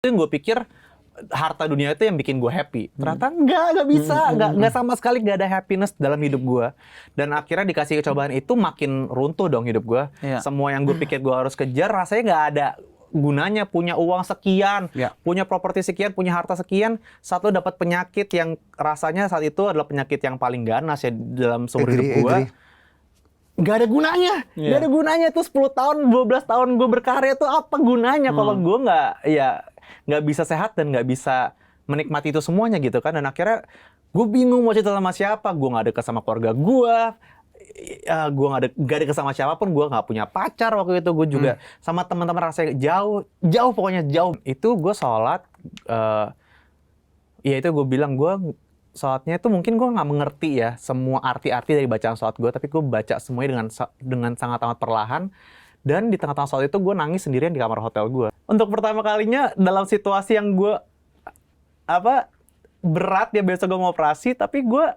Yang gue pikir harta dunia itu yang bikin gue happy. Ternyata nggak bisa, nggak sama sekali nggak ada happiness dalam hidup gue. Dan akhirnya dikasih cobaan itu makin runtuh dong hidup gue. Iya. Semua yang gue pikir gue harus kejar, rasanya nggak ada gunanya. Punya uang sekian, punya properti sekian, punya harta sekian, saat lo dapat penyakit yang rasanya saat itu adalah penyakit yang paling ganas ya dalam seumur hidup gue. Nggak ada gunanya, nggak ada gunanya tuh 10 tahun, 12 tahun gue berkarya tuh apa gunanya kalau gue nggak bisa sehat dan nggak bisa menikmati itu semuanya gitu kan. Dan akhirnya gue bingung mau cerita sama siapa, gue nggak dekat sama keluarga gue nggak dekat sama siapapun, gue nggak punya pacar waktu itu, gue juga sama teman-teman rasanya jauh pokoknya jauh. Itu gue sholat, ya itu gue bilang gue sholatnya itu mungkin gue nggak mengerti ya semua arti-arti dari bacaan sholat gue, tapi gue baca semuanya dengan sangat amat perlahan. Dan di tengah-tengah sholat itu gue nangis sendirian di kamar hotel gue. Untuk pertama kalinya dalam situasi yang gue berat ya, besok gue mau operasi, tapi gue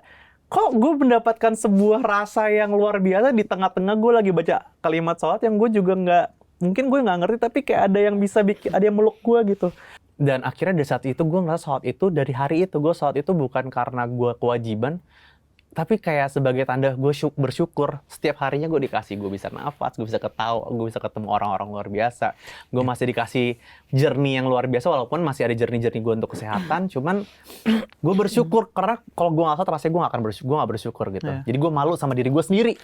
mendapatkan sebuah rasa yang luar biasa di tengah-tengah gue lagi baca kalimat sholat yang gue juga mungkin gue nggak ngerti, tapi kayak ada yang bisa ada yang meluk gue gitu. Dan akhirnya dari saat itu gue ngeliat sholat itu, dari hari itu gue sholat itu bukan karena gue kewajiban, tapi kayak sebagai tanda gue bersyukur setiap harinya gue dikasih, gue bisa nafas, gue bisa ketawa, gue bisa ketemu orang-orang luar biasa, gue masih dikasih journey yang luar biasa walaupun masih ada journey gue untuk kesehatan, cuman gue bersyukur karena kalau gue nggak sholat rasanya gue nggak bersyukur gitu. Jadi gue malu sama diri gue sendiri.